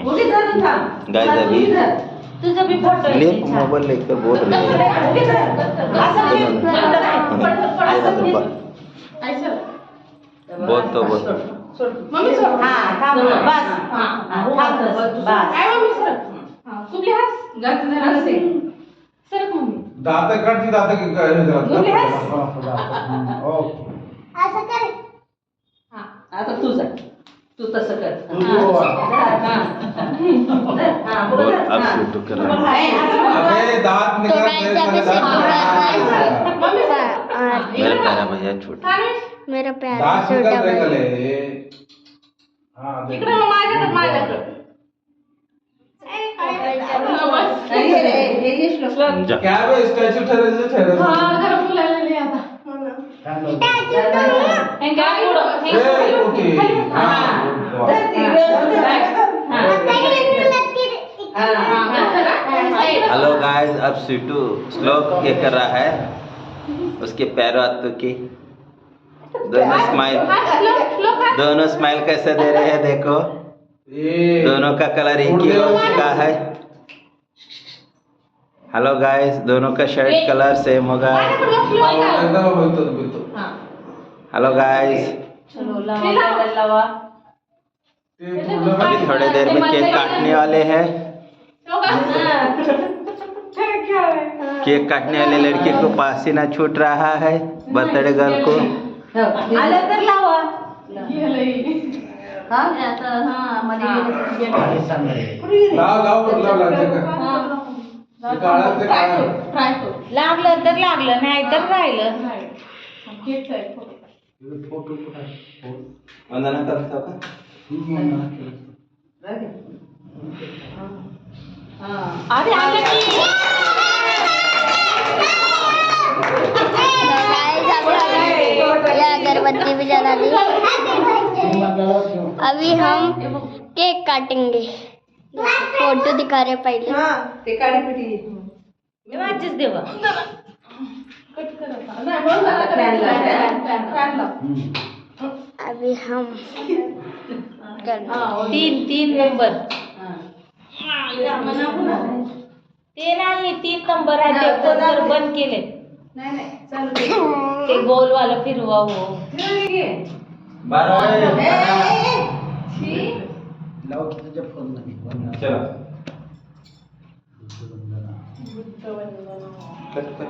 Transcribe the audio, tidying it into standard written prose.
Guys अभी तुझा भी फोटो ले मोबाइल लेकर बोल रही है। बोल तो बोल। मम्मी सोड थांब बस थांब बस काय मम्मी सर कुठली हास गात जरा सरक मम्मी दात काढती दात ओके असं कर. आता तू जा तू तसं कर बोल अब शूट कर रहा है। अबे दात तो निकाल गाइस अभी से मेरा प्यारा भैया छोटा मेरा प्यारा दात छोटा निकाल भाई. निकाले हां देख इकडे माझ्याकडे जा क्या बे स्टॅच्यू ठरायचं ठरवलं हेलो गाइस अब सीटू श्लोक ये कर रहा है उसके पैरों हाथों की दोनों स्माइल कैसे दे रहे हैं देखो दोनों का कलर एक ही हो चुका है। हेलो गाइस दोनों का शर्ट कलर सेम होगा। हेलो गाइस अभी थोड़ी देर में केक काटने वाले हैं। केक काटने वाले लड़के को पसीना छूट रहा है बर्थडे गर्ल को। आलं तर लावा लागलं तर लागलं नाही तर राहिलं वंदना करतो का? अरे आलं की ये अगरबत्ती भी जला दी. अभी हम केक काटेंगे. फोटो दिखा रहे पहले. मी माझीच देवा अभी हम तीन नंबर ते नाही 3 नंबर आहे ते तर बंद केले ते गोलवाला फिरवा हो चला कट कर.